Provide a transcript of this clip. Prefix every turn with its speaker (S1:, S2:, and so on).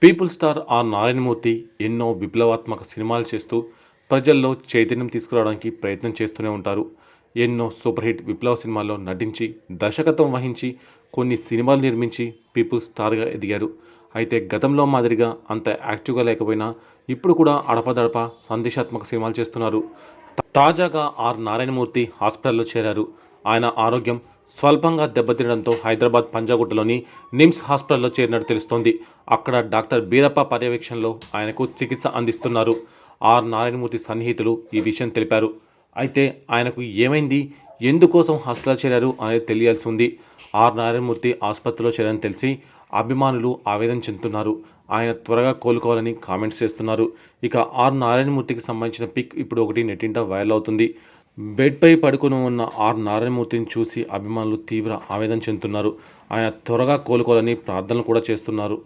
S1: People star are Narayanamurthy ఎన్నో విప్లవాత్మక సినిమాలు చేస్తూ ప్రజల్లో చైతన్యం తీసుకురావడానికి ప్రయత్నం చేస్తూనే ఉంటారు. ఎన్నో సూపర్ హిట్ విప్లవ సినిమాల్లో నటించి దర్శకత్వం వహించి కొన్ని సినిమాలు నిర్మించి పీపుల్ స్టార్గా ఎదిగారు. అయితే గతంలో మాదిరిగా అంత యాక్టివ్గా లేకపోయినా ఇప్పుడు కూడా అడపదడప సందేశాత్మక సినిమాలు చేస్తున్నారు. తాజాగా ఆర్ నారాయణమూర్తి హాస్పిటల్లో చేరారు. ఆయన ఆరోగ్యం స్వల్పంగా దెబ్బతినడంతో హైదరాబాద్ పంజాగుట్టలోని నిమ్స్ హాస్పిటల్లో చేరినట్టు తెలుస్తోంది. అక్కడ డాక్టర్ బీరప్ప పర్యవేక్షణలో ఆయనకు చికిత్స అందిస్తున్నారు. ఆర్ నారాయణమూర్తి సన్నిహితులు ఈ విషయం తెలిపారు. అయితే ఆయనకు ఏమైంది, ఎందుకోసం హాస్పిటల్ చేరారు అనేది తెలియాల్సి ఉంది. ఆర్ నారాయణమూర్తి ఆసుపత్రిలో చేరని తెలిసి అభిమానులు ఆవేదన చెందుతున్నారు. ఆయన త్వరగా కోలుకోవాలని కామెంట్స్ చేస్తున్నారు. ఇక ఆర్ నారాయణమూర్తికి సంబంధించిన పిక్ ఇప్పుడు ఒకటి నెట్టింట వైరల్ అవుతుంది. బెడ్పై పడుకుని ఉన్న ఆర్ నారాయణమూర్తిని చూసి అభిమానులు తీవ్ర ఆవేదన చెందుతున్నారు. ఆయన త్వరగా కోలుకోవాలని ప్రార్థనలు కూడా చేస్తున్నారు.